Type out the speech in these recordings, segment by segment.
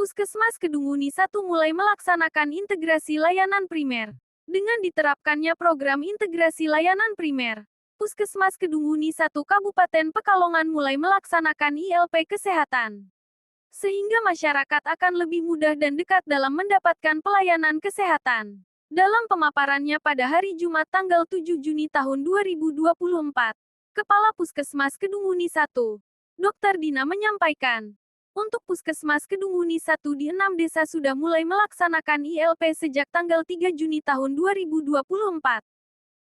Puskesmas Kedunguni 1 mulai melaksanakan integrasi layanan primer. Dengan diterapkannya program integrasi layanan primer, Puskesmas Kedunguni 1 Kabupaten Pekalongan mulai melaksanakan ILP kesehatan. Sehingga masyarakat akan lebih mudah dan dekat dalam mendapatkan pelayanan kesehatan. Dalam pemaparannya pada hari Jumat tanggal 7 Juni tahun 2024, Kepala Puskesmas Kedunguni 1, Dr. Dina menyampaikan, untuk Puskesmas Kedunguni 1 di 6 desa sudah mulai melaksanakan ILP sejak tanggal 3 Juni tahun 2024.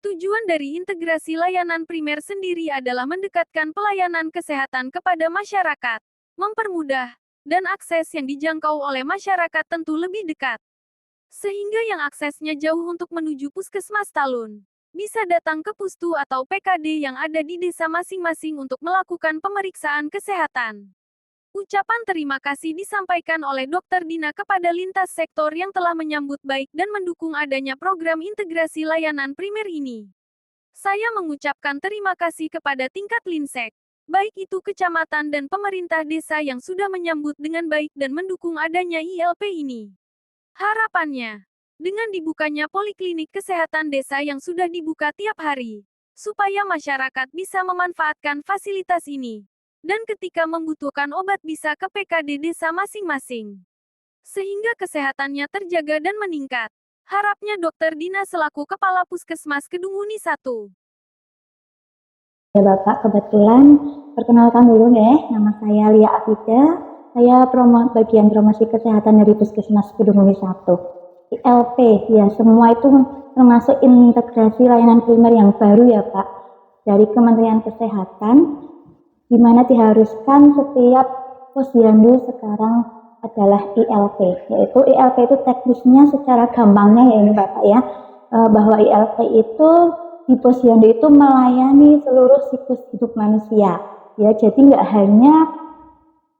Tujuan dari integrasi layanan primer sendiri adalah mendekatkan pelayanan kesehatan kepada masyarakat, mempermudah, dan akses yang dijangkau oleh masyarakat tentu lebih dekat. Sehingga yang aksesnya jauh untuk menuju Puskesmas Talun, bisa datang ke Pustu atau PKD yang ada di desa masing-masing untuk melakukan pemeriksaan kesehatan. Ucapan terima kasih disampaikan oleh Dr. Dina kepada lintas sektor yang telah menyambut baik dan mendukung adanya program integrasi layanan primer ini. Saya mengucapkan terima kasih kepada tingkat Linsek, baik itu kecamatan dan pemerintah desa yang sudah menyambut dengan baik dan mendukung adanya ILP ini. Harapannya, dengan dibukanya poliklinik kesehatan desa yang sudah dibuka tiap hari, supaya masyarakat bisa memanfaatkan fasilitas ini. Dan ketika membutuhkan obat bisa ke PKD desa masing-masing. Sehingga kesehatannya terjaga dan meningkat. Harapnya Dr. Dina selaku Kepala Puskesmas Kedunguni 1. Ya Bapak, kebetulan perkenalkan dulu deh, nama saya Lia Afida. Saya bagian promosi kesehatan dari Puskesmas Kedunguni 1. ILP, ya semua itu termasuk integrasi layanan primer yang baru ya Pak. Dari Kementerian Kesehatan, di mana diharuskan setiap posyandu sekarang adalah ILP, yaitu ILP itu teknisnya secara gampangnya ya ini Bapak ya, bahwa ILP itu di posyandu itu melayani seluruh siklus hidup manusia, ya jadi nggak hanya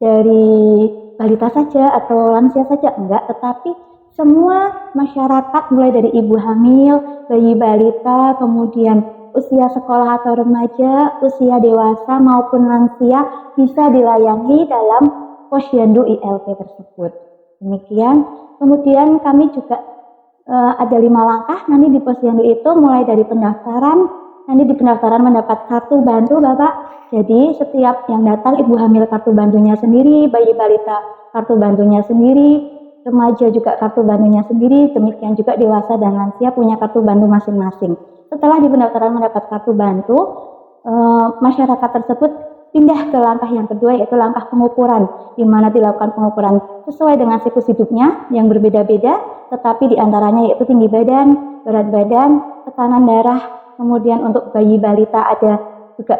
dari balita saja atau lansia saja, enggak, tetapi semua masyarakat mulai dari ibu hamil, bayi balita, kemudian usia sekolah atau remaja, usia dewasa maupun lansia bisa dilayani dalam posyandu ILP tersebut. Demikian. Kemudian kami juga ada 5 langkah nanti di posyandu itu, mulai dari pendaftaran. Nanti di pendaftaran mendapat kartu bantu Bapak. Jadi setiap yang datang ibu hamil kartu bantunya sendiri, bayi balita kartu bantunya sendiri, remaja juga kartu bantunya sendiri, demikian juga dewasa dan lansia punya kartu bantu masing-masing. Setelah di pendaftaran mendapat kartu bantu, masyarakat tersebut pindah ke langkah yang kedua, yaitu langkah pengukuran, di mana dilakukan pengukuran sesuai dengan siklus hidupnya yang berbeda-beda, tetapi diantaranya yaitu tinggi badan, berat badan, tekanan darah, kemudian untuk bayi balita ada juga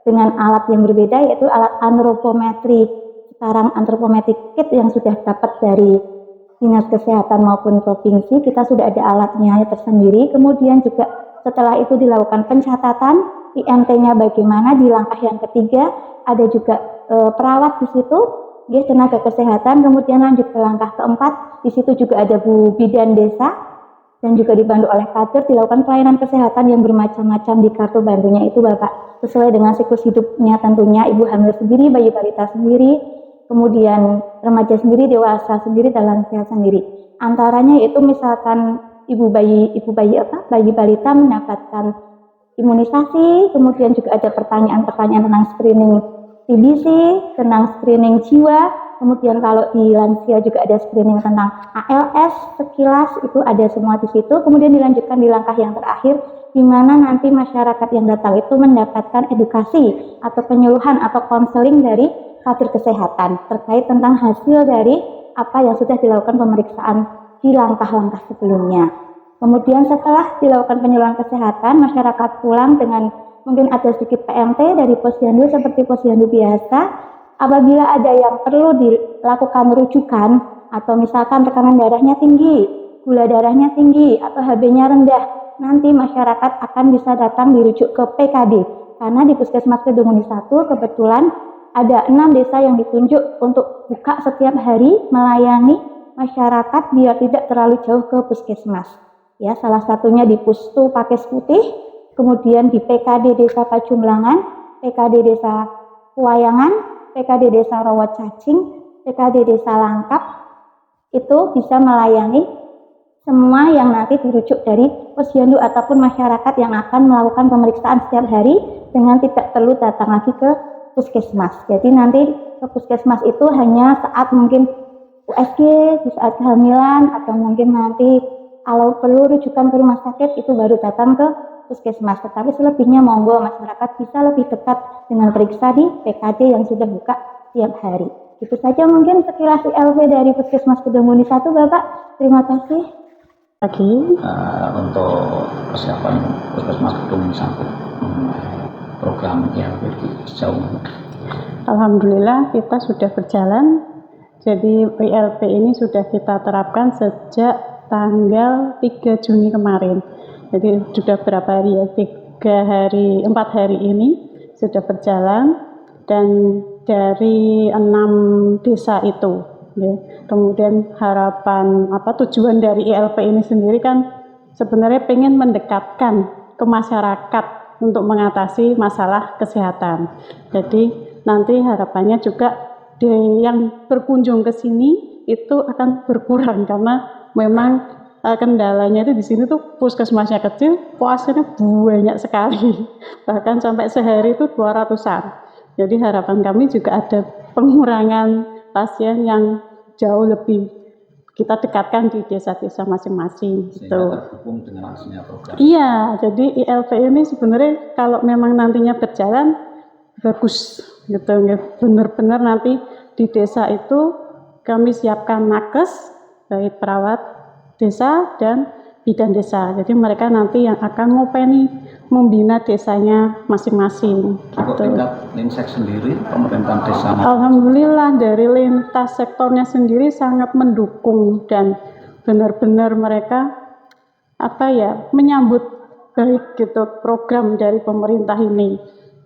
dengan alat yang berbeda, yaitu alat antropometri. Sekarang antropometric kit yang sudah dapat dari Dinas Kesehatan maupun provinsi, kita sudah ada alatnya tersendiri. Kemudian juga setelah itu dilakukan pencatatan IMT-nya bagaimana di langkah yang ketiga, ada juga perawat di situ, ya, tenaga kesehatan. Kemudian lanjut ke langkah keempat, di situ juga ada Bu Bidan Desa dan juga dibantu oleh kader, dilakukan pelayanan kesehatan yang bermacam-macam di kartu bantunya itu Bapak, sesuai dengan siklus hidupnya tentunya, ibu hamil sendiri, bayi balita sendiri, kemudian remaja sendiri, dewasa sendiri, dan lansia sendiri. Antaranya itu misalkan bayi balita mendapatkan imunisasi, kemudian juga ada pertanyaan-pertanyaan tentang screening TBC, tentang screening jiwa, kemudian kalau di lansia juga ada screening tentang ALS, sekilas itu ada semua di situ. Kemudian dilanjutkan di langkah yang terakhir, di mana nanti masyarakat yang datang itu mendapatkan edukasi atau penyuluhan atau konseling dari kader kesehatan terkait tentang hasil dari apa yang sudah dilakukan pemeriksaan di langkah-langkah sebelumnya. Kemudian setelah dilakukan penyuluhan kesehatan, masyarakat pulang dengan mungkin ada sedikit PMT dari posyandu seperti posyandu biasa. Apabila ada yang perlu dilakukan rujukan atau misalkan tekanan darahnya tinggi, gula darahnya tinggi, atau HB-nya rendah, nanti masyarakat akan bisa datang dirujuk ke PKD. Karena di Puskesmas Kedunguni 1 kebetulan ada 6 desa yang ditunjuk untuk buka setiap hari melayani masyarakat biar tidak terlalu jauh ke puskesmas. Ya, salah satunya di Pustu Pakis Putih, kemudian di PKD Desa Pajumlangan, PKD Desa Kuwayangan, PKD Desa Rawat Cacing, PKD Desa Langkap, itu bisa melayani semua yang nanti dirujuk dari posyandu ataupun masyarakat yang akan melakukan pemeriksaan setiap hari dengan tidak perlu datang lagi ke puskesmas. Jadi nanti ke puskesmas itu hanya saat mungkin USG, di saat kehamilan, atau mungkin nanti kalau perlu rujukan ke rumah sakit itu baru datang ke puskesmas. Tetapi selebihnya monggo masyarakat bisa lebih dekat dengan periksa di PKD yang sudah buka tiap hari. Itu saja mungkin sekilas ILP dari Puskesmas Kedunguni 1, Bapak. Terima kasih. Untuk persiapan Puskesmas Kedunguni 1 program ILP sejauh ini. Alhamdulillah kita sudah berjalan. Jadi ILP ini sudah kita terapkan sejak tanggal 3 Juni kemarin. Jadi sudah berapa hari ya? 4 hari ini sudah berjalan, dan dari 6 desa itu. Ya. Kemudian tujuan dari ILP ini sendiri kan sebenarnya pengen mendekatkan ke masyarakat untuk mengatasi masalah kesehatan. Jadi nanti harapannya juga yang berkunjung ke sini itu akan berkurang, karena memang kendalanya itu di sini tuh puskesmasnya kecil, pasiennya banyak sekali, bahkan sampai sehari itu 200-an. Jadi harapan kami juga ada pengurangan pasien yang jauh lebih kita dekatkan di desa-desa masing-masing. Sehingga terhubung dengan hasilnya program. Iya, jadi ILP ini sebenarnya kalau memang nantinya berjalan bagus gitu, benar-benar nanti di desa itu kami siapkan nakes, baik perawat desa dan bidan desa. Jadi mereka nanti yang akan membina desanya masing-masing. Untuk Gitu. tingkat Linsek sendiri, pemerintahan desa. Alhamdulillah dari lintas sektornya sendiri sangat mendukung, dan benar-benar mereka menyambut baik gitu program dari pemerintah ini.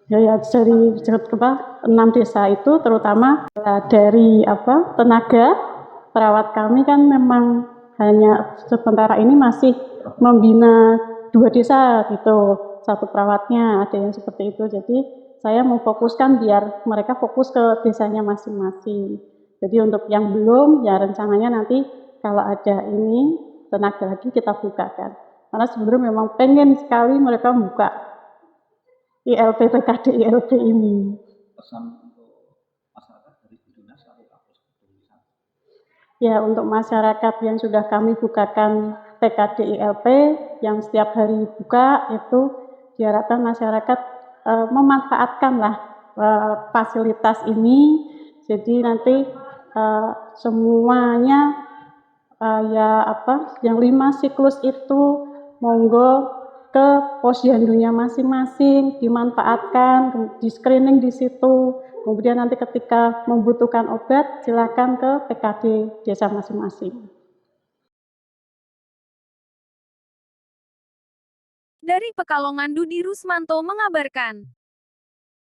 Ya dari 6 desa itu terutama dari tenaga perawat kami kan memang hanya sementara ini masih membina 2 desa gitu, 1 perawatnya, ada yang seperti itu. Jadi saya memfokuskan biar mereka fokus ke desanya masing-masing. Jadi untuk yang belum, ya rencananya nanti kalau ada ini tenaga lagi kita bukakan. Karena sebenarnya memang pengen sekali mereka buka ILP PKD ILP ini. Pesan untuk masyarakat dari Dinas atau Kapus Kedunguni 1. Ya, untuk masyarakat yang sudah kami bukakan PKD ILP yang setiap hari buka, itu diharapkan masyarakat memanfaatkanlah fasilitas ini. Jadi nanti semuanya yang 5 siklus itu monggo ke posyandunya masing-masing, dimanfaatkan, di screening di situ. Kemudian nanti ketika membutuhkan obat, silakan ke PKD desa masing-masing. Dari Pekalongan, Dudi Rusmanto mengabarkan.